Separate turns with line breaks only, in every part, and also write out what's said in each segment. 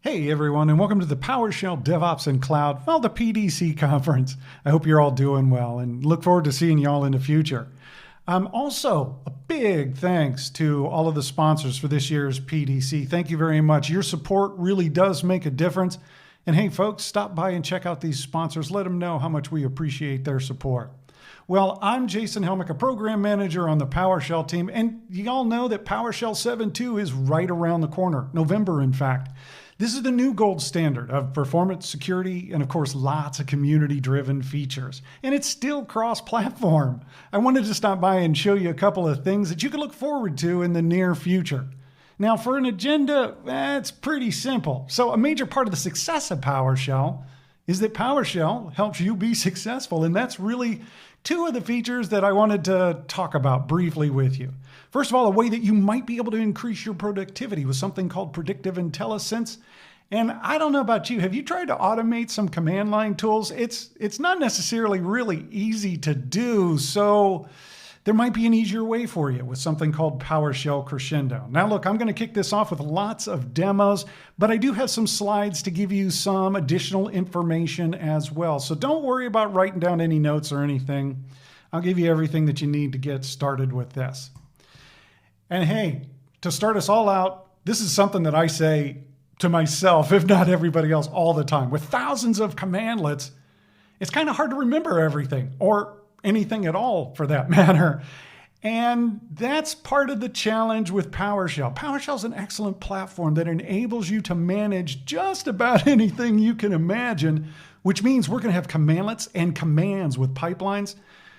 Hey everyone, and welcome to the PowerShell DevOps and Cloud, the PDC conference. I hope you're all doing well and look forward to seeing you all in the future. Also, a big thanks to all of the sponsors for this year's PDC. Thank you very much. Your support really does make a difference. And hey folks, stop by and check out these sponsors. Let them know how much we appreciate their support. Well, I'm Jason Helmick, a program manager on the PowerShell team, and you all know that PowerShell 7.2 is right around the corner, November in fact. This is the new gold standard of performance, security, and of course, lots of community-driven features. And it's still cross-platform. I wanted to stop by and show you a couple of things that you can look forward to in the near future. Now, for an agenda, it's pretty simple. So a major part of the success of PowerShell is that PowerShell helps you be successful. And that's really two of the features that I wanted to talk about briefly with you. First of all, a way that you might be able to increase your productivity with something called Predictive IntelliSense. And I don't know about you, have you tried to automate some command line tools? It's not necessarily really easy to do, so there might be an easier way for you with something called PowerShell Crescendo. Now look, I'm going to kick this off with lots of demos, but I do have some slides to give you some additional information as well. So don't worry about writing down any notes or anything. I'll give you everything that you need to get started with this. And hey, to start us all out, this is something that I say to myself, if not everybody else, all the time. With thousands of commandlets, it's kind of hard to remember everything, or anything at all for that matter. And that's part of the challenge with PowerShell. PowerShell is an excellent platform that enables you to manage just about anything you can imagine, which means we're going to have commandlets and commands with pipelines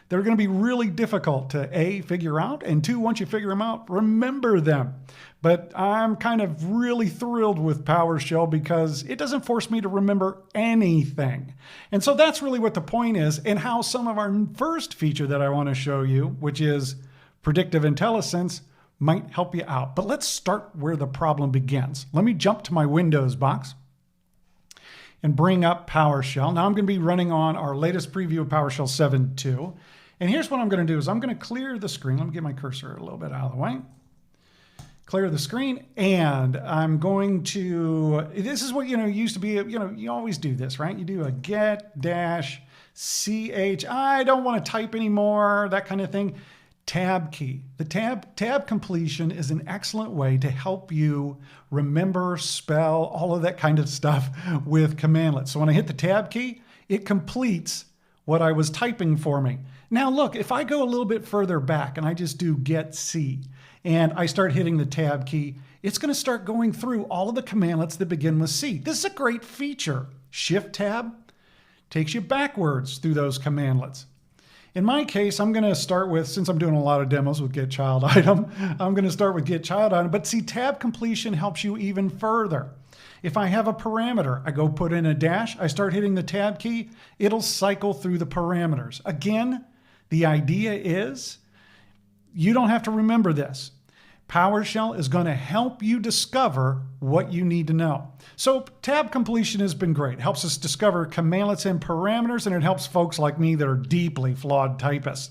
that are going to be really difficult to A, figure out, and two, once you figure them out, remember them. But I'm kind of really thrilled with PowerShell because it doesn't force me to remember anything. And so that's really what the point is, and how some of our first feature that I want to show you, which is Predictive IntelliSense, might help you out. But let's start where the problem begins. Let me jump to my Windows box and bring up PowerShell. Now I'm going to be running on our latest preview of PowerShell 7.2. And here's what I'm going to do is I'm going to clear the screen. Let me get my cursor a little bit out of the way. Clear the screen, and I'm going to, this is what, used to be, you always do this, right? You do a get dash ch, I don't want to type anymore, that kind of thing. Tab key. The tab completion is an excellent way to help you remember, spell, all of that kind of stuff with commandlets. So when I hit the tab key, it completes what I was typing for me. Now look, if I go a little bit further back and I just do get C and I start hitting the tab key, it's going to start going through all of the commandlets that begin with C. This is a great feature. Shift tab takes you backwards through those commandlets. In my case, I'm going to start with, since I'm doing a lot of demos with get child item, I'm going to start with get child item, but see, tab completion helps you even further. If I have a parameter, I go put in a dash, I start hitting the tab key, it'll cycle through the parameters. Again, the idea is you don't have to remember this. PowerShell is going to help you discover what you need to know. So tab completion has been great. It helps us discover commandlets and parameters, and it helps folks like me that are deeply flawed typists.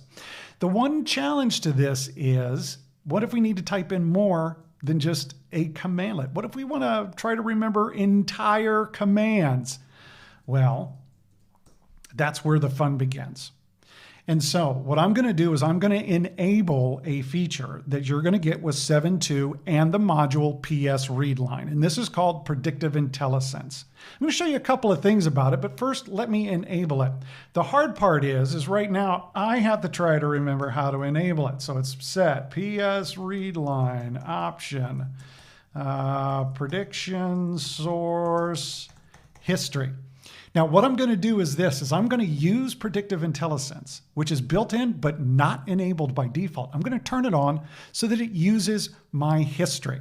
The one challenge to this is, what if we need to type in more than just a commandlet? What if we want to try to remember entire commands? Well, that's where the fun begins. And so what I'm going to do is I'm going to enable a feature that you're going to get with 7.2 and the module PS readline. And this is called Predictive IntelliSense. I'm going to show you a couple of things about it, but first let me enable it. The hard part is right now I have to try to remember how to enable it. So it's set PS readline option, prediction source history. Now, what I'm going to do is this, I'm going to use Predictive IntelliSense, which is built in but not enabled by default. I'm going to turn it on so that it uses my history.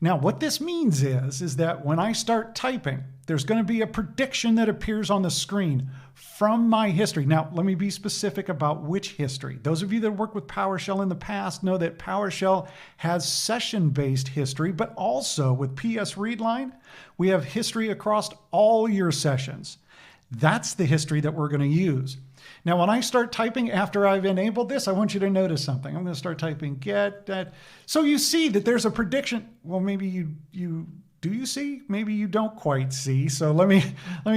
Now, what this means is that when I start typing, there's going to be a prediction that appears on the screen from my history. Now, let me be specific about which history. Those of you that worked with PowerShell in the past know that PowerShell has session-based history, but also with PS readline, we have history across all your sessions. That's the history that we're going to use. Now, when I start typing after I've enabled this, I want you to notice something. I'm going to start typing get that. So you see that there's a prediction. Well, maybe you do you see? Maybe you don't quite see. So let me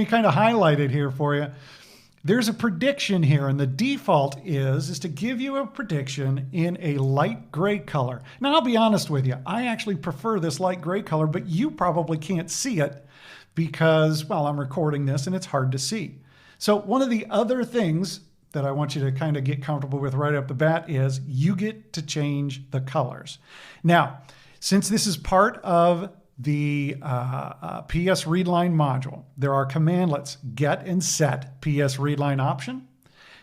kind of highlight it here for you. There's a prediction here, and the default is to give you a prediction in a light gray color. Now, I'll be honest with you. I actually prefer this light gray color, but you probably can't see it because, well, I'm recording this and it's hard to see. So one of the other things that I want you to kind of get comfortable with right up the bat is you get to change the colors. Now, since this is part of the PS readline module, there are commandlets get and set PS readline option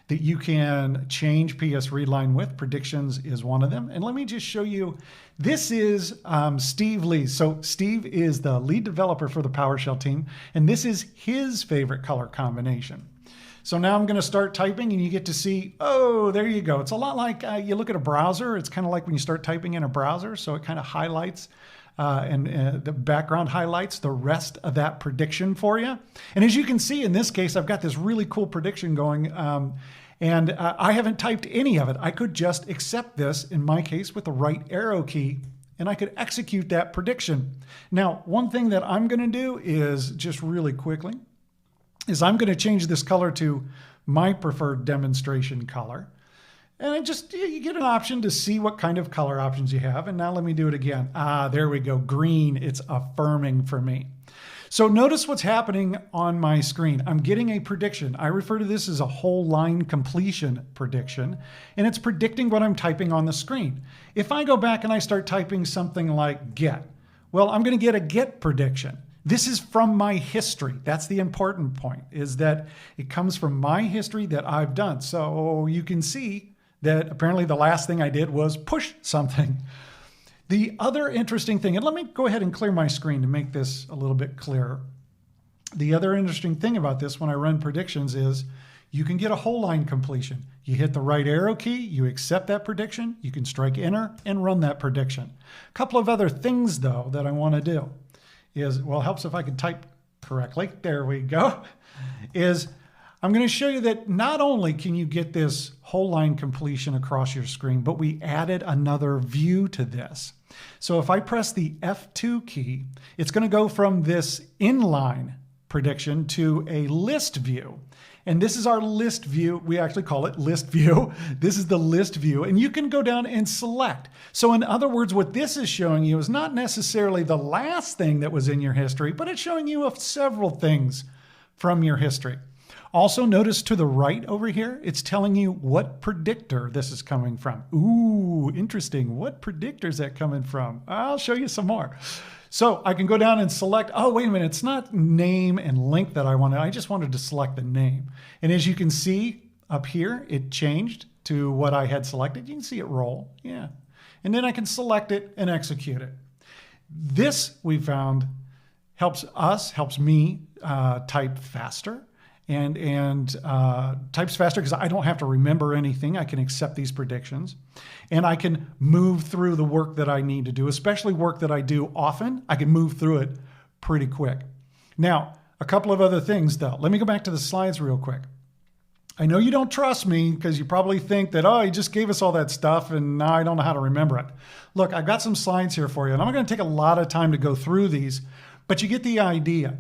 that you can change PS readline with. Predictions is one of them. And let me just show you, this is Steve Lee. So Steve is the lead developer for the PowerShell team, and this is his favorite color combination. So now I'm going to start typing and you get to see, oh, there you go. It's a lot like you look at a browser. It's kind of like when you start typing in a browser. So it kind of highlights and the background highlights the rest of that prediction for you. And as you can see, in this case, I've got this really cool prediction going, and I haven't typed any of it. I could just accept this, in my case, with the right arrow key, and I could execute that prediction. Now, one thing that I'm going to do is just really quickly, is I'm going to change this color to my preferred demonstration color. And you get an option to see what kind of color options you have. And now let me do it again. There we go. Green, it's affirming for me. So notice what's happening on my screen. I'm getting a prediction. I refer to this as a whole line completion prediction, and it's predicting what I'm typing on the screen. If I go back and I start typing something like get, well, I'm going to get a get prediction. This is from my history. That's the important point, is that it comes from my history that I've done. So you can see that apparently the last thing I did was push something. The other interesting thing, and let me go ahead and clear my screen to make this a little bit clearer. The other interesting thing about this when I run predictions is you can get a whole line completion. You hit the right arrow key, you accept that prediction, you can strike enter and run that prediction. A couple of other things though that I want to do is, well, it helps if I can type correctly. There we go. Is I'm going to show you that not only can you get this whole line completion across your screen, but we added another view to this. So if I press the F2 key, it's going to go from this inline prediction to a list view. And this is our list view. We actually call it list view. This is the list view, and you can go down and select. So in other words, what this is showing you is not necessarily the last thing that was in your history, but it's showing you several things from your history. Also, notice to the right over here, it's telling you what predictor this is coming from. Ooh, interesting. What predictor is that coming from? I'll show you some more. So I can go down and select, oh, wait a minute, it's not name and link that I wanted. I just wanted to select the name. And as you can see up here, it changed to what I had selected. You can see it roll, yeah. And then I can select it and execute it. This, we found, helps me type faster. And types faster because I don't have to remember anything. I can accept these predictions, and I can move through the work that I need to do, especially work that I do often. I can move through it pretty quick. Now, a couple of other things though. Let me go back to the slides real quick. I know you don't trust me because you probably think that, oh, he just gave us all that stuff and now I don't know how to remember it. Look, I've got some slides here for you, and I'm not going to take a lot of time to go through these, but you get the idea.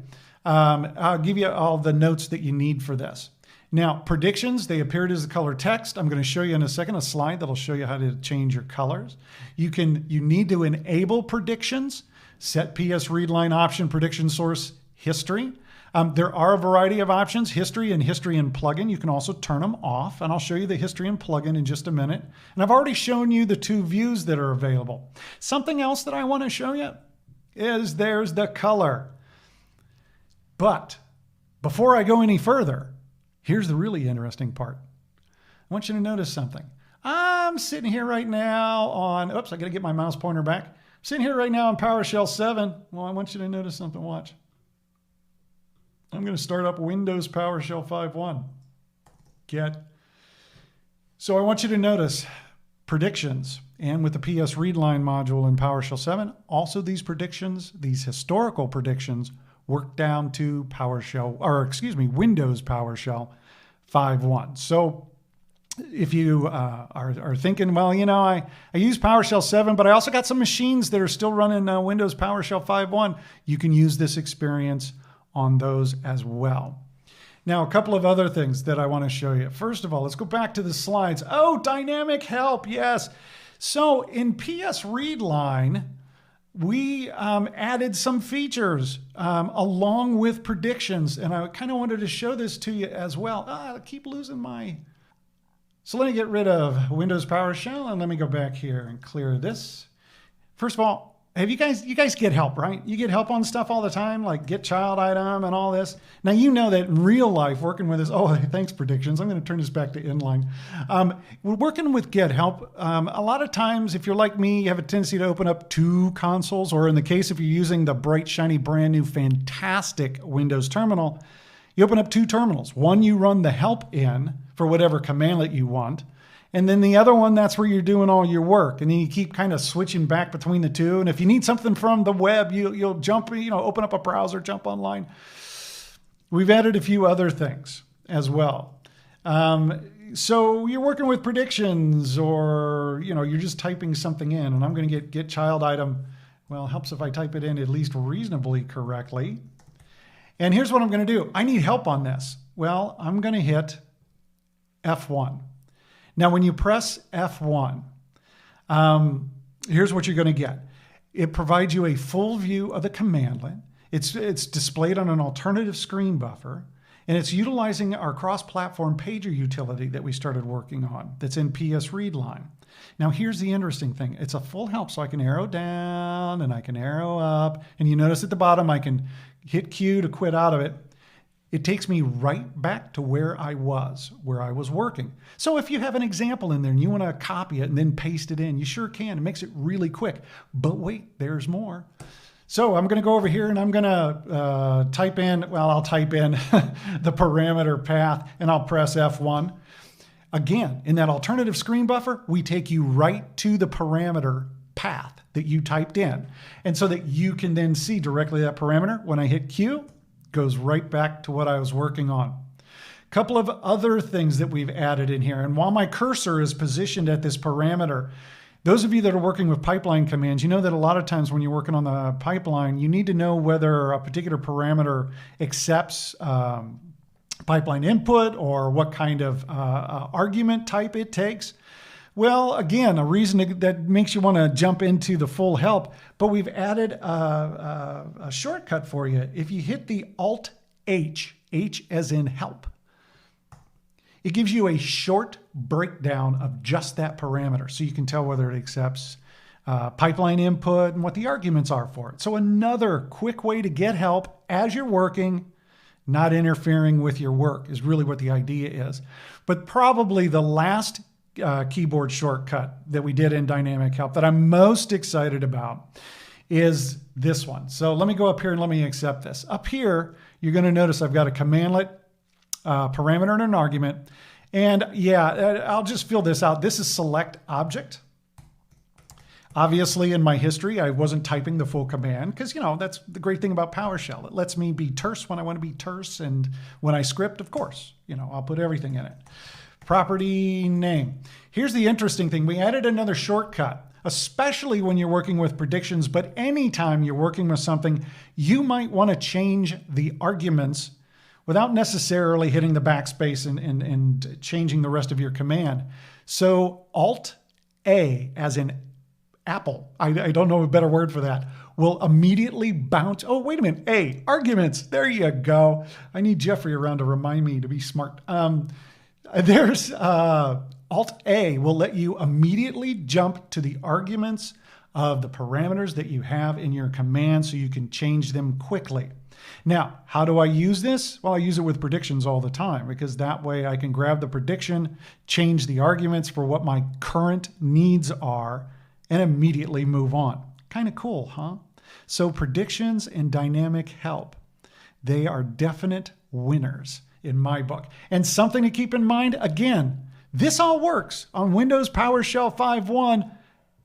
I'll give you all the notes that you need for this. Now, predictions, they appeared as a color text. I'm going to show you in a second a slide that'll show you how to change your colors. You need to enable predictions, set PS readline option prediction source history. There are a variety of options, history and plugin. You can also turn them off, and I'll show you the history and plugin in just a minute. And I've already shown you the two views that are available. Something else that I want to show you is there's the color. But before I go any further, here's the really interesting part. I want you to notice something. I'm sitting here right now on, oops, I got to get my mouse pointer back. I'm sitting here right now on PowerShell 7. Well, I want you to notice something. Watch. I'm going to start up Windows PowerShell 5.1. Get. So I want you to notice predictions. And with the PS readline module in PowerShell 7, also these predictions, these historical predictions, work down to Windows PowerShell 5.1. So if you are thinking, well, I use PowerShell 7, but I also got some machines that are still running Windows PowerShell 5.1, you can use this experience on those as well. Now, a couple of other things that I want to show you. First of all, let's go back to the slides. Oh, dynamic help, yes. So in PS Readline, we added some features along with predictions, and I kind of wanted to show this to you as well. I keep losing my... So let me get rid of Windows PowerShell and let me go back here and clear this. First of all, have you guys get help, right? You get help on stuff all the time, like get child item and all this. Now, you know that in real life, working with this, oh, thanks predictions. I'm going to turn this back to inline. We're working with get help. A lot of times, if you're like me, you have a tendency to open up two consoles, or in the case if you're using the bright, shiny, brand new, fantastic Windows terminal, you open up two terminals. One you run the help in for whatever commandlet you want. And then the other one, that's where you're doing all your work. And then you keep kind of switching back between the two. And if you need something from the web, you'll jump, open up a browser, jump online. We've added a few other things as well. So you're working with predictions, or, you're just typing something in, and I'm going to get child item. Well, it helps if I type it in at least reasonably correctly. And here's what I'm going to do. I need help on this. Well, I'm going to hit F1. Now, when you press F1, here's what you're going to get. It provides you a full view of the commandlet. It's displayed on an alternative screen buffer, and it's utilizing our cross-platform pager utility that we started working on that's in PS Readline. Now, here's the interesting thing. It's a full help, so I can arrow down and I can arrow up. And you notice at the bottom, I can hit Q to quit out of it. It takes me right back to where I was working. So if you have an example in there and you want to copy it and then paste it in, you sure can. It makes it really quick. But wait, there's more. So I'm going to go over here and I'm going to type in the parameter path, and I'll press F1. Again, in that alternative screen buffer, we take you right to the parameter path that you typed in. And so that you can then see directly that parameter. When I hit Q, goes right back to what I was working on. A couple of other things that we've added in here. And while my cursor is positioned at this parameter, those of you that are working with pipeline commands, you know that a lot of times when you're working on the pipeline, you need to know whether a particular parameter accepts pipeline input or what kind of argument type it takes. Well, again, a reason that makes you want to jump into the full help, but we've added a shortcut for you. If you hit the Alt-H, H as in help, it gives you a short breakdown of just that parameter, so you can tell whether it accepts pipeline input and what the arguments are for it. So another quick way to get help as you're working, not interfering with your work, is really what the idea is. But probably the last keyboard shortcut that we did in Dynamic Help that I'm most excited about is this one. So let me go up here and let me accept this. Up here, you're going to notice I've got a commandlet, parameter, and an argument. And yeah, I'll just fill this out. This is select object. Obviously, in my history, I wasn't typing the full command because, that's the great thing about PowerShell. It lets me be terse when I want to be terse. And when I script, of course, I'll put everything in it. Property name. Here's the interesting thing. We added another shortcut, especially when you're working with predictions, but anytime you're working with something, you might want to change the arguments without necessarily hitting the backspace and changing the rest of your command. So Alt-A, as in Apple, I don't know a better word for that, will immediately bounce. Oh, wait a minute. A, arguments. There you go. I need Jeffrey around to remind me to be smart. There's Alt-A will let you immediately jump to the arguments of the parameters that you have in your command so you can change them quickly. Now, how do I use this? Well, I use it with predictions all the time because that way I can grab the prediction, change the arguments for what my current needs are, and immediately move on. Kind of cool, huh? So predictions and dynamic help, they are definite winners in my book. And something to keep in mind, again, this all works on Windows PowerShell 5.1,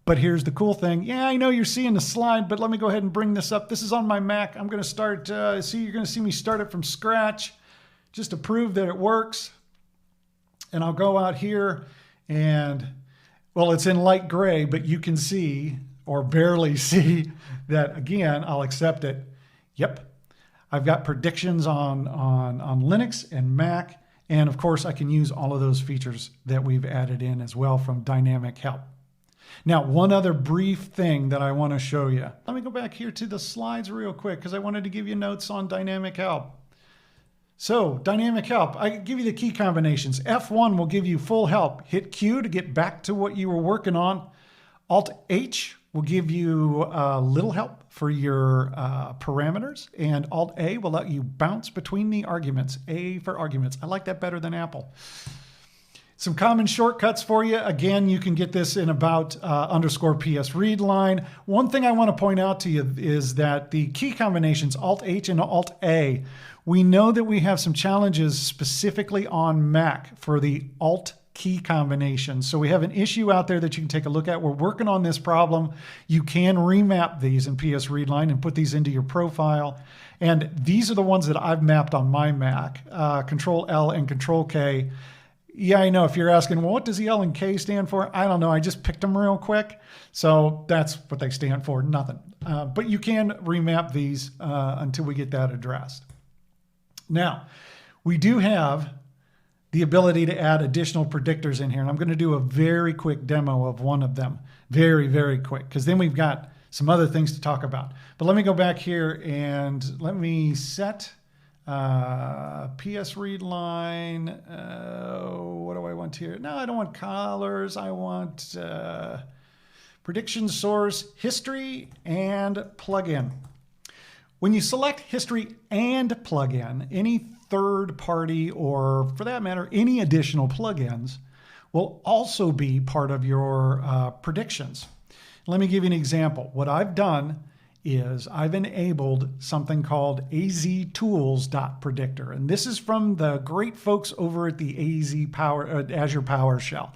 but here's the cool thing. Yeah, I know you're seeing the slide, but let me go ahead and bring this up. This is on my Mac. I'm going to start, you're going to see me start it from scratch just to prove that it works. And I'll go out here and, well, it's in light gray, but you can see, or barely see, that again, I'll accept it. Yep. I've got predictions on Linux and Mac. And of course, I can use all of those features that we've added in as well from Dynamic Help. Now, one other brief thing that I want to show you. Let me go back here to the slides real quick because I wanted to give you notes on Dynamic Help. So, Dynamic Help, I give you the key combinations. F1 will give you full help. Hit Q to get back to what you were working on. Alt-H will give you little help for your parameters, and Alt-A will let you bounce between the arguments. A for arguments. I like that better than Apple. Some common shortcuts for you. Again, you can get this in about _PS read line. One thing I want to point out to you is that the key combinations Alt-H and Alt-A, we know that we have some challenges specifically on Mac for the Alt key combinations. So we have an issue out there that you can take a look at. We're working on this problem. You can remap these in PS Readline and put these into your profile. And these are the ones that I've mapped on my Mac, Control L and Control K. Yeah, I know if you're asking, well, what does the L and K stand for? I don't know. I just picked them real quick. So that's what they stand for, nothing. But you can remap these until we get that addressed. Now, we do have the ability to add additional predictors in here. And I'm going to do a very quick demo of one of them. Very, very quick, because then we've got some other things to talk about. But let me go back here and let me set PS read line. What do I want here? No, I don't want colors. I want prediction source, history, and plugin. When you select history and plugin, any third party, or for that matter, any additional plugins will also be part of your predictions. Let me give you an example. What I've done is I've enabled something called aztools.predictor. And this is from the great folks over at the Azure PowerShell.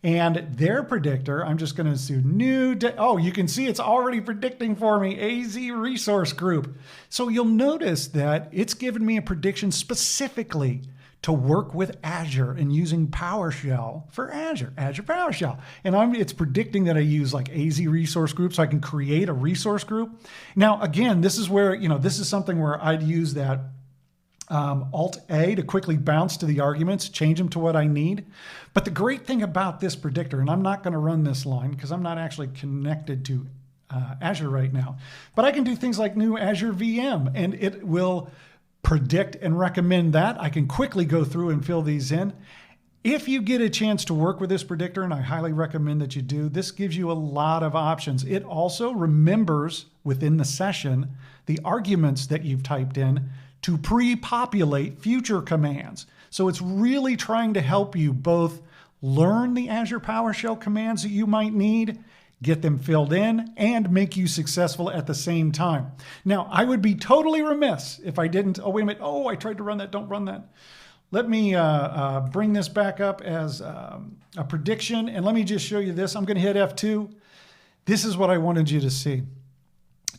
And their predictor, I'm just going to do new, oh, you can see it's already predicting for me, AZ resource group. So you'll notice that it's given me a prediction specifically to work with Azure and using PowerShell for Azure PowerShell. And it's predicting that I use like AZ resource group so I can create a resource group. Now, again, this is where, this is something where I'd use that Alt-A to quickly bounce to the arguments, change them to what I need. But the great thing about this predictor, and I'm not going to run this line because I'm not actually connected to Azure right now, but I can do things like new Azure VM, and it will predict and recommend that. I can quickly go through and fill these in. If you get a chance to work with this predictor, and I highly recommend that you do, this gives you a lot of options. It also remembers within the session the arguments that you've typed in to pre-populate future commands. So it's really trying to help you both learn the Azure PowerShell commands that you might need, get them filled in, and make you successful at the same time. Now, I would be totally remiss if I didn't, oh, wait a minute, oh, I tried to run that, don't run that. Let me bring this back up as a prediction, and let me just show you this. I'm gonna hit F2. This is what I wanted you to see.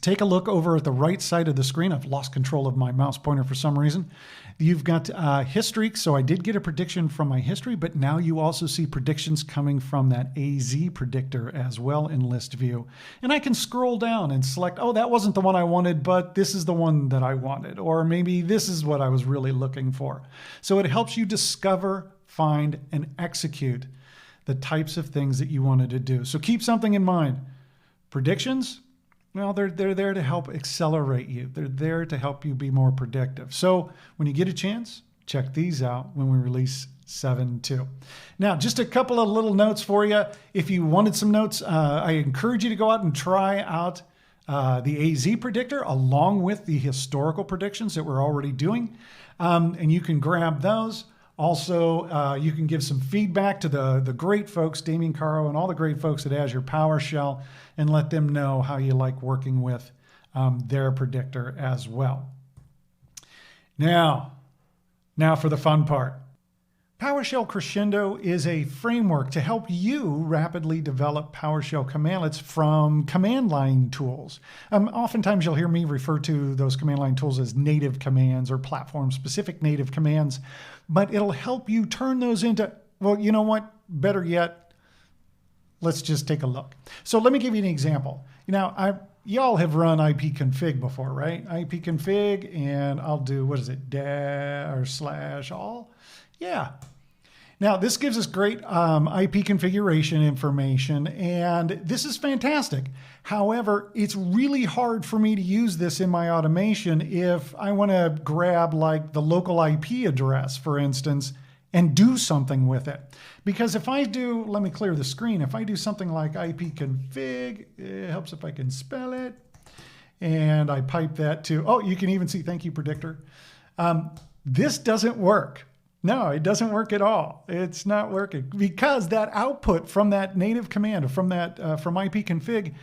Take a look over at the right side of the screen. I've lost control of my mouse pointer for some reason. You've got history. So I did get a prediction from my history, but now you also see predictions coming from that AZ predictor as well in list view. And I can scroll down and select, oh, that wasn't the one I wanted, but this is the one that I wanted. Or maybe this is what I was really looking for. So it helps you discover, find, and execute the types of things that you wanted to do. So keep something in mind. Predictions, well, they're there to help accelerate you. They're there to help you be more predictive. So when you get a chance, check these out when we release 7.2. Now, just a couple of little notes for you. If you wanted some notes, I encourage you to go out and try out the AZ predictor along with the historical predictions that we're already doing. And you can grab those. Also, you can give some feedback to the great folks, Damien Caro and all the great folks at Azure PowerShell, and let them know how you like working with their predictor as well. Now for the fun part. PowerShell Crescendo is a framework to help you rapidly develop PowerShell commandlets from command line tools. Oftentimes you'll hear me refer to those command line tools as native commands or platform-specific native commands, but it'll help you turn those into Well, you know what? Better yet, let's just take a look. So let me give you an example. Y'all have run ipconfig before, right? ipconfig, and I'll do, what is it, /all? Yeah. Now, this gives us great IP configuration information, and this is fantastic. However, it's really hard for me to use this in my automation if I want to grab like the local IP address, for instance, and do something with it. Because if I do, let me clear the screen, if I do something like ipconfig, it helps if I can spell it, and I pipe that to, oh, you can even see, thank you, Predictor. This doesn't work. No, it doesn't work at all. It's not working because that output from that native command, from ipconfig,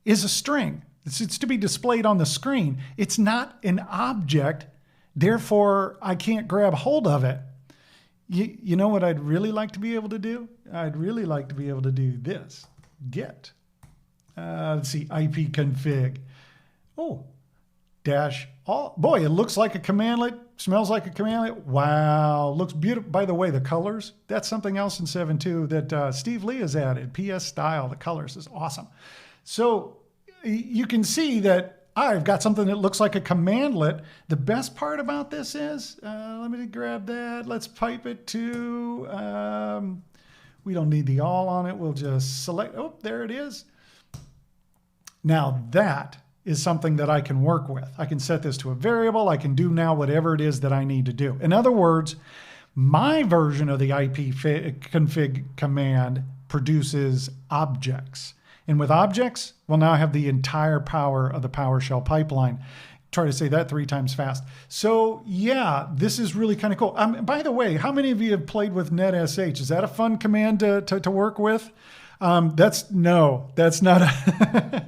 is a string. It's to be displayed on the screen. It's not an object, therefore I can't grab hold of it. You know what I'd really like to be able to do? I'd really like to be able to do this. Get. Let's see, ipconfig. Oh, -all. Boy, it looks like a commandlet, smells like a commandlet. Wow, looks beautiful. By the way, the colors, that's something else in 7.2 that Steve Lee has added. PS style, the colors is awesome. So you can see that I've got something that looks like a commandlet. The best part about this is, let me grab that. Let's pipe it to, we don't need the all on it. We'll just select, oh, there it is. Now that is something that I can work with. I can set this to a variable. I can do now whatever it is that I need to do. In other words, my version of the ipconfig command produces objects. And with objects, well, now I have the entire power of the PowerShell pipeline. Try to say that 3 times fast. So yeah, this is really kind of cool. By the way, how many of you have played with netsh? Is that a fun command to work with? That's not a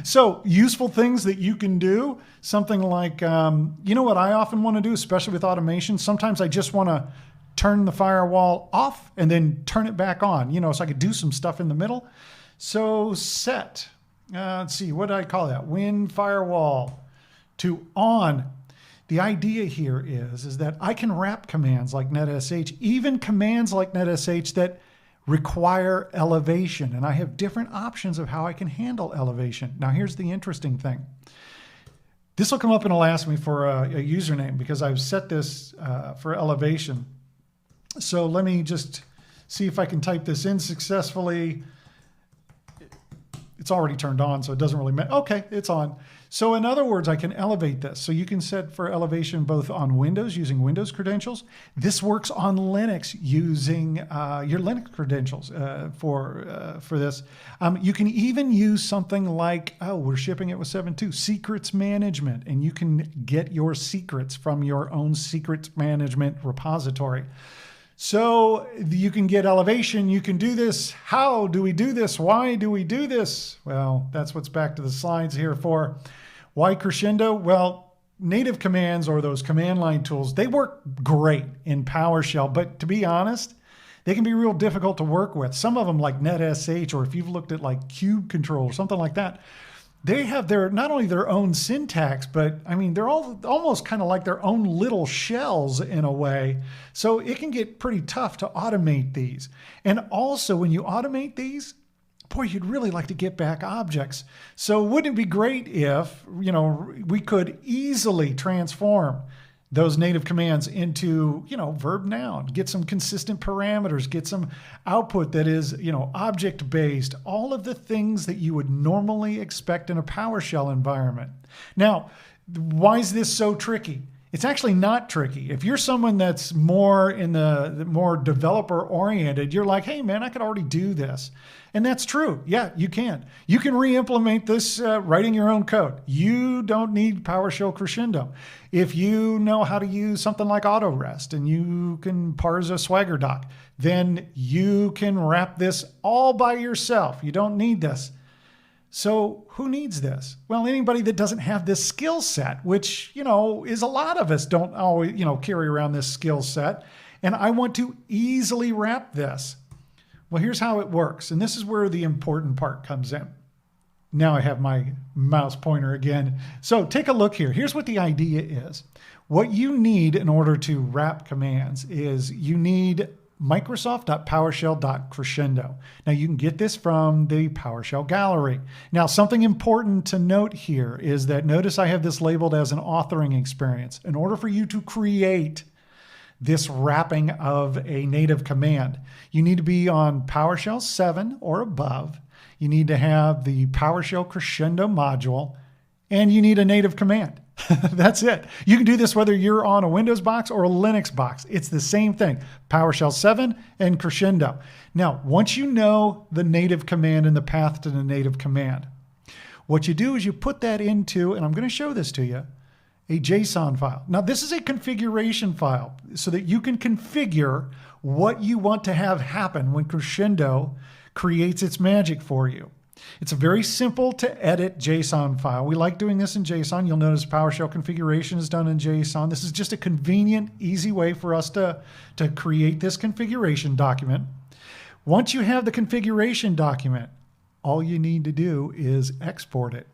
so useful things that you can do, something like, you know what I often want to do, especially with automation? Sometimes I just want to turn the firewall off and then turn it back on, so I could do some stuff in the middle. So set, let's see, what did I call that? Win firewall to on. The idea here is that I can wrap commands like netsh, even commands like netsh that require elevation. And I have different options of how I can handle elevation. Now, here's the interesting thing. This will come up and it'll ask me for a username because I've set this for elevation. So let me just see if I can type this in successfully. It's already turned on, so it doesn't really matter. Okay, it's on. So in other words, I can elevate this. So you can set for elevation both on Windows using Windows credentials. This works on Linux using your Linux credentials for this. You can even use something like, we're shipping it with 7.2, secrets management, and you can get your secrets from your own secrets management repository. So you can get elevation, you can do this. How do we do this? Why do we do this? Well, that's what's back to the slides here for. Why Crescendo? Well, native commands or those command line tools, they work great in PowerShell, but to be honest, they can be real difficult to work with. Some of them like netsh, or if you've looked at like cube control or something like that, they have not only their own syntax, but I mean, they're all almost kind of like their own little shells in a way. So it can get pretty tough to automate these. And also when you automate these, boy, you'd really like to get back objects. So wouldn't it be great if, we could easily transform those native commands into, verb noun, get some consistent parameters, get some output that is, object-based, all of the things that you would normally expect in a PowerShell environment. Now, why is this so tricky? It's actually not tricky. If you're someone that's more in the more developer-oriented, you're like, hey, man, I could already do this. And that's true. Yeah, you can. You can re-implement this writing your own code. You don't need PowerShell Crescendo. If you know how to use something like AutoRest and you can parse a Swagger doc, then you can wrap this all by yourself. You don't need this. So who needs this? Well, anybody that doesn't have this skill set, which, is a lot of us don't always, carry around this skill set. And I want to easily wrap this. Well, here's how it works. And this is where the important part comes in. Now I have my mouse pointer again. So take a look here. Here's what the idea is. What you need in order to wrap commands is you need Microsoft.PowerShell.Crescendo. Now you can get this from the PowerShell gallery. Now something important to note here is that notice I have this labeled as an authoring experience. In order for you to create this wrapping of a native command, you need to be on PowerShell 7 or above. You need to have the PowerShell Crescendo module, and you need a native command. That's it. You can do this whether you're on a Windows box or a Linux box. It's the same thing, PowerShell 7 and Crescendo. Now, once you know the native command and the path to the native command, what you do is you put that into, and I'm going to show this to you, a JSON file. Now, this is a configuration file so that you can configure what you want to have happen when Crescendo creates its magic for you. It's a very simple to edit JSON file. We like doing this in JSON. You'll notice PowerShell configuration is done in JSON. This is just a convenient, easy way for us to create this configuration document. Once you have the configuration document, all you need to do is export it.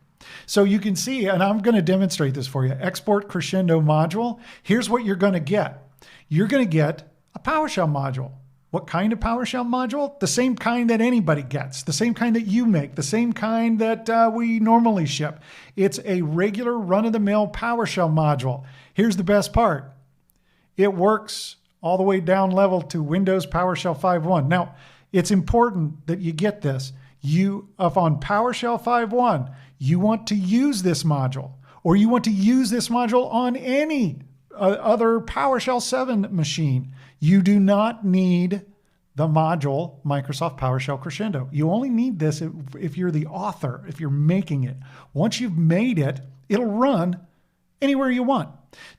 So you can see, and I'm going to demonstrate this for you, export Crescendo module. Here's what you're going to get. You're going to get a PowerShell module. What kind of PowerShell module? The same kind that anybody gets, the same kind that you make, the same kind that we normally ship. It's a regular run-of-the-mill PowerShell module. Here's the best part. It works all the way down level to Windows PowerShell 5.1. Now, it's important that you get this. If on PowerShell 5.1, you want to use this module, or you want to use this module on any other PowerShell 7 machine, you do not need the module Microsoft PowerShell Crescendo. You only need this if you're the author, if you're making it. Once you've made it, it'll run anywhere you want.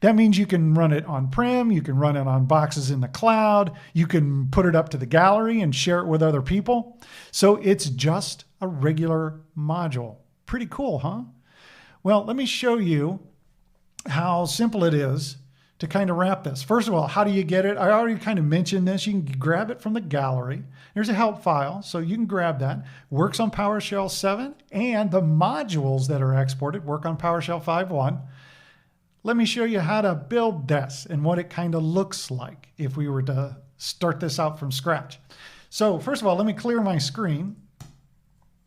That means you can run it on-prem, you can run it on boxes in the cloud, you can put it up to the gallery and share it with other people. So it's just a regular module. Pretty cool, huh? Well, let me show you how simple it is to kind of wrap this. First of all, how do you get it? I already kind of mentioned this. You can grab it from the gallery. There's a help file, so you can grab that. Works on PowerShell 7, and the modules that are exported work on PowerShell 5.1. Let me show you how to build this and what it kind of looks like if we were to start this out from scratch. So first of all, let me clear my screen.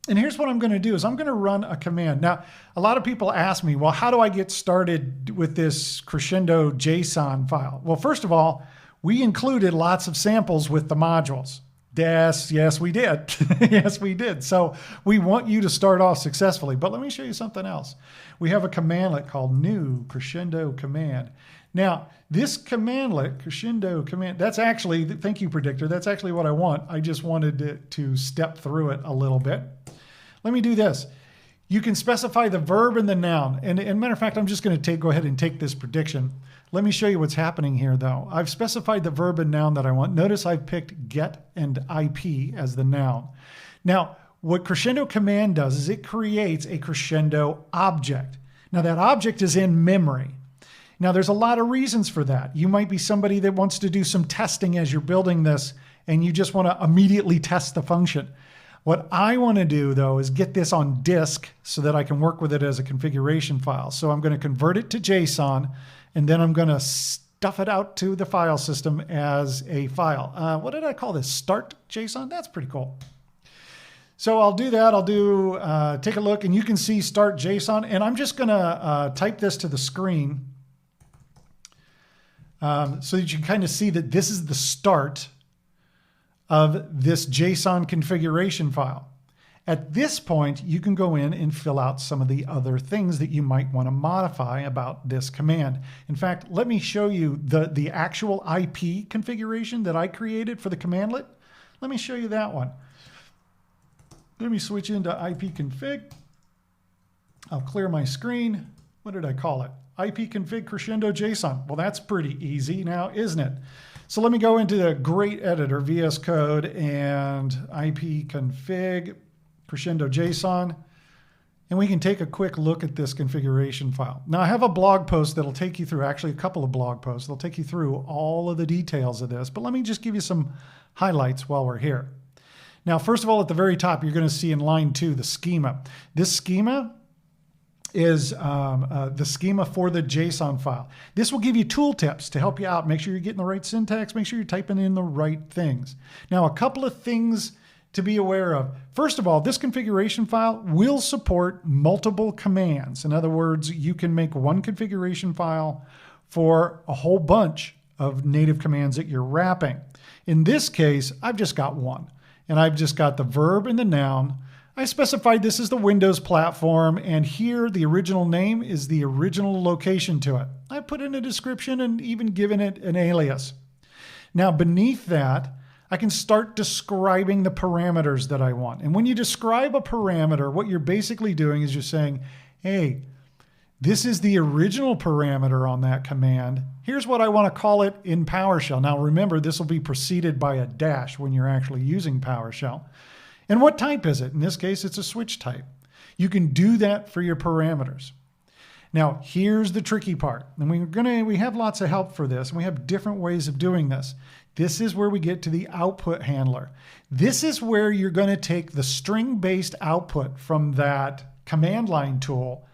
And here's what I'm going to do is I'm going to run a command. Now, a lot of people ask me, well, how do I get started with this Crescendo JSON file? Well, first of all, we included lots of samples with the modules. Yes, we did. Yes, we did. So we want you to start off successfully. But let me show you something else. We have a commandlet called new Crescendo command. Now, this commandlet, Crescendo command, that's actually, thank you, Predictor, that's actually what I want. I just wanted to step through it a little bit. Let me do this. You can specify the verb and the noun. And matter of fact, I'm just going to go ahead and take this prediction. Let me show you what's happening here, though. I've specified the verb and noun that I want. Notice I've picked get and IP as the noun. Now, what Crescendo command does is it creates a Crescendo object. Now, that object is in memory. Now, there's a lot of reasons for that. You might be somebody that wants to do some testing as you're building this, and you just want to immediately test the function. What I want to do, though, is get this on disk so that I can work with it as a configuration file. So I'm going to convert it to JSON, and then I'm going to stuff it out to the file system as a file. What did I call this? Start JSON? That's pretty cool. So I'll do that. I'll do take a look, and you can see start JSON. And I'm just going to type this to the screen so that you can kind of see that this is the start of this JSON configuration file. At this point, you can go in and fill out some of the other things that you might want to modify about this command. In fact, let me show you the actual IP configuration that I created for the commandlet. Let me show you that one. Let me switch into IP config. I'll clear my screen. What did I call it? IP config Crescendo JSON. Well, that's pretty easy now, isn't it? So let me go into the great editor, VS Code, and IP config Crescendo JSON, and we can take a quick look at this configuration file. Now, I have a blog post that'll take you through, actually a couple of blog posts, that'll take you through all of the details of this, but let me just give you some highlights while we're here. Now, first of all, at the very top, you're going to see in line 2 the schema. This schema is the schema for the JSON file. This will give you tooltips to help you out. Make sure you're getting the right syntax. Make sure you're typing in the right things. Now, a couple of things to be aware of. First of all, this configuration file will support multiple commands. In other words, you can make one configuration file for a whole bunch of native commands that you're wrapping. In this case, I've just got one, and I've just got the verb and the noun. I specified this as the Windows platform, and here the original name is the original location to it. I put in a description and even given it an alias. Now beneath that, I can start describing the parameters that I want. And when you describe a parameter, what you're basically doing is you're saying, hey, this is the original parameter on that command. Here's what I want to call it in PowerShell. Now remember, this will be preceded by a dash when you're actually using PowerShell. And what type is it? In this case, it's a switch type. You can do that for your parameters. Now, here's the tricky part. And we have lots of help for this, and we have different ways of doing this. This is where we get to the output handler. This is where you're going to take the string-based output from that command line tool,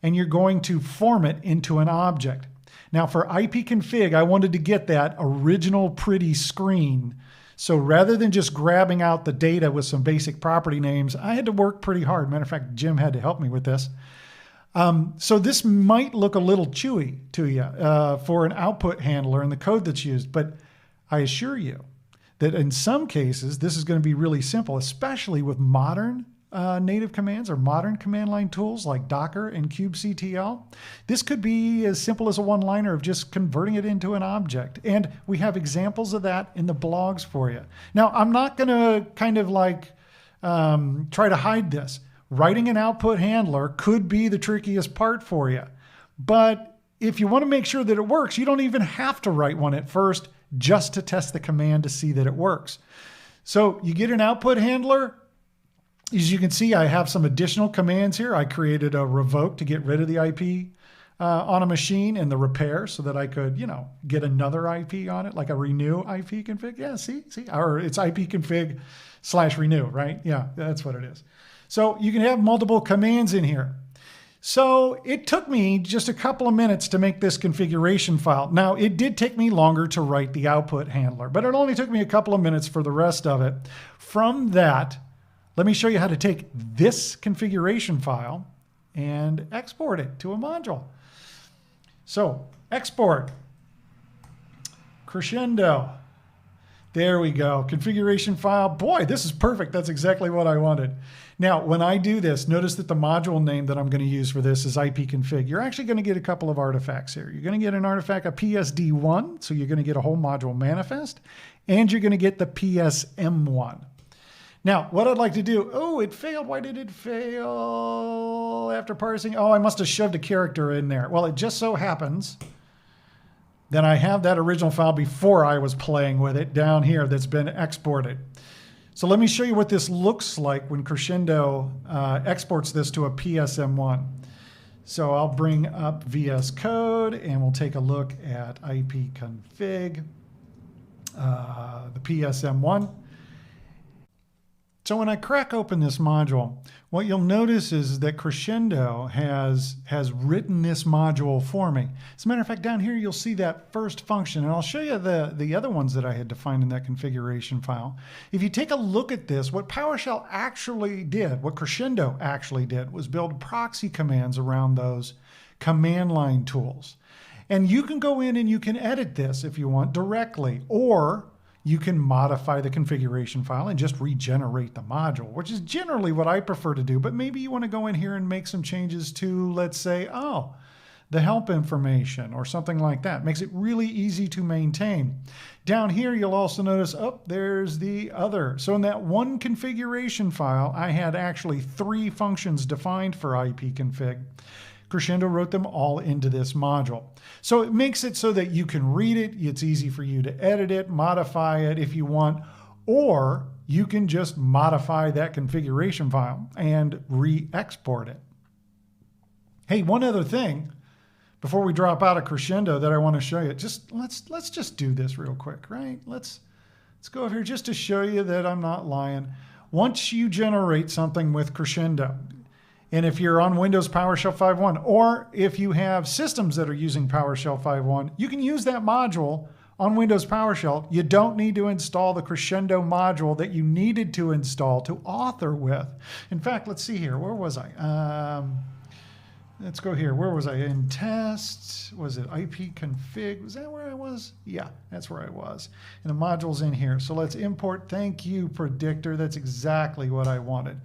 and you're going to form it into an object. Now, for ipconfig, I wanted to get that original pretty screen. So rather than just grabbing out the data with some basic property names, I had to work pretty hard. Matter of fact, Jim had to help me with this. So this might look a little chewy to you for an output handler in the code that's used, but I assure you that in some cases, this is going to be really simple, especially with modern native commands or modern command line tools like Docker and kubectl. This could be as simple as a one-liner of just converting it into an object. And we have examples of that in the blogs for you. Now, I'm not going to kind of like try to hide this. Writing an output handler could be the trickiest part for you. But if you want to make sure that it works, you don't even have to write one at first just to test the command to see that it works. So you get an output handler. As you can see, I have some additional commands here. I created a revoke to get rid of the IP on a machine and the repair so that I could, get another IP on it, like a renew IP config. Yeah, see, or it's ipconfig/renew, right? Yeah, that's what it is. So you can have multiple commands in here. So it took me just a couple of minutes to make this configuration file. Now, it did take me longer to write the output handler, but it only took me a couple of minutes for the rest of it. From that, let me show you how to take this configuration file and export it to a module. So export, Crescendo. There we go, configuration file. Boy, this is perfect. That's exactly what I wanted. Now, when I do this, notice that the module name that I'm going to use for this is ipconfig. You're actually going to get a couple of artifacts here. You're going to get an artifact, a PSD1, so you're going to get a whole module manifest, and you're going to get the PSM1. Now, what I'd like to do, oh, it failed. Why did it fail after parsing? Oh, I must have shoved a character in there. Well, it just so happens that I have that original file before I was playing with it down here that's been exported. So let me show you what this looks like when Crescendo exports this to a PSM1. So I'll bring up VS Code and we'll take a look at ipconfig, the PSM1. So when I crack open this module, what you'll notice is that Crescendo has written this module for me. As a matter of fact, down here you'll see that first function, and I'll show you the other ones that I had defined in that configuration file. If you take a look at this, what PowerShell actually did, what Crescendo actually did, was build proxy commands around those command line tools. And you can go in and you can edit this if you want directly, or you can modify the configuration file and just regenerate the module, which is generally what I prefer to do. But maybe you want to go in here and make some changes to, let's say, the help information or something like that. Makes it really easy to maintain. Down here, you'll also notice, there's the other. So in that one configuration file, I had actually 3 functions defined for ipconfig. Crescendo wrote them all into this module. So it makes it so that you can read it. It's easy for you to edit it, modify it if you want, or you can just modify that configuration file and re-export it. Hey, one other thing before we drop out of Crescendo that I want to show you. Let's just do this real quick, right? Let's go over here just to show you that I'm not lying. Once you generate something with Crescendo, And if you're on Windows PowerShell 5.1, or if you have systems that are using PowerShell 5.1, you can use that module on Windows PowerShell. You don't need to install the Crescendo module that you needed to install to author with. In fact, let's see here. Where was I? Let's go here. Where was I? In tests. Was it ipconfig? Was that where I was? Yeah, that's where I was. And the module's in here. So let's import. Thank you, Predictor. That's exactly what I wanted.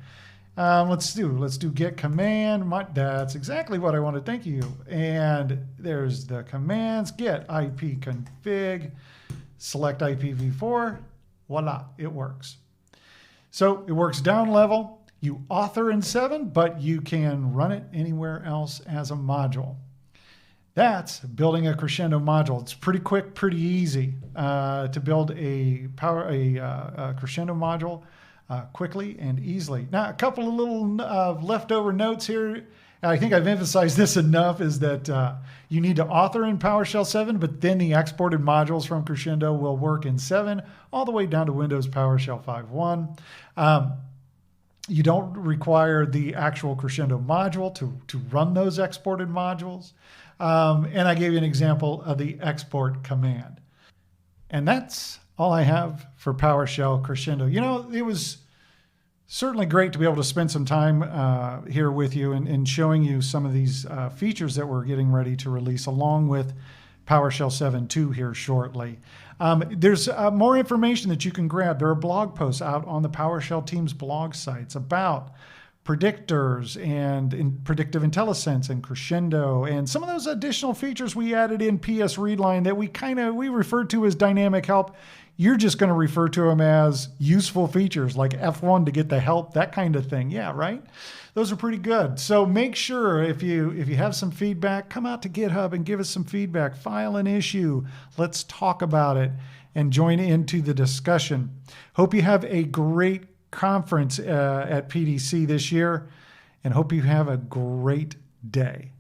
Let's do get command. That's exactly what I wanted. Thank you. And there's the commands. Get ipconfig. Select IPv4. Voila, it works. So it works down level. You author in 7, but you can run it anywhere else as a module. That's building a Crescendo module. It's pretty quick, pretty easy to build a Crescendo module quickly and easily. Now, a couple of little leftover notes here. I think I've emphasized this enough, is that you need to author in PowerShell 7, but then the exported modules from Crescendo will work in 7 all the way down to Windows PowerShell 5.1. You don't require the actual Crescendo module to run those exported modules. And I gave you an example of the export command. And that's all I have for PowerShell Crescendo. You know, it was certainly great to be able to spend some time here with you and showing you some of these features that we're getting ready to release, along with PowerShell 7.2 here shortly. There's more information that you can grab. There are blog posts out on the PowerShell team's blog sites about predictors and predictive IntelliSense and Crescendo and some of those additional features we added in PS Readline that we referred to as dynamic help. You're just going to refer to them as useful features like F1 to get the help, that kind of thing. Yeah, right? Those are pretty good. So make sure if you have some feedback, come out to GitHub and give us some feedback. File an issue. Let's talk about it and join into the discussion. Hope you have a great conference at PDC this year, and hope you have a great day.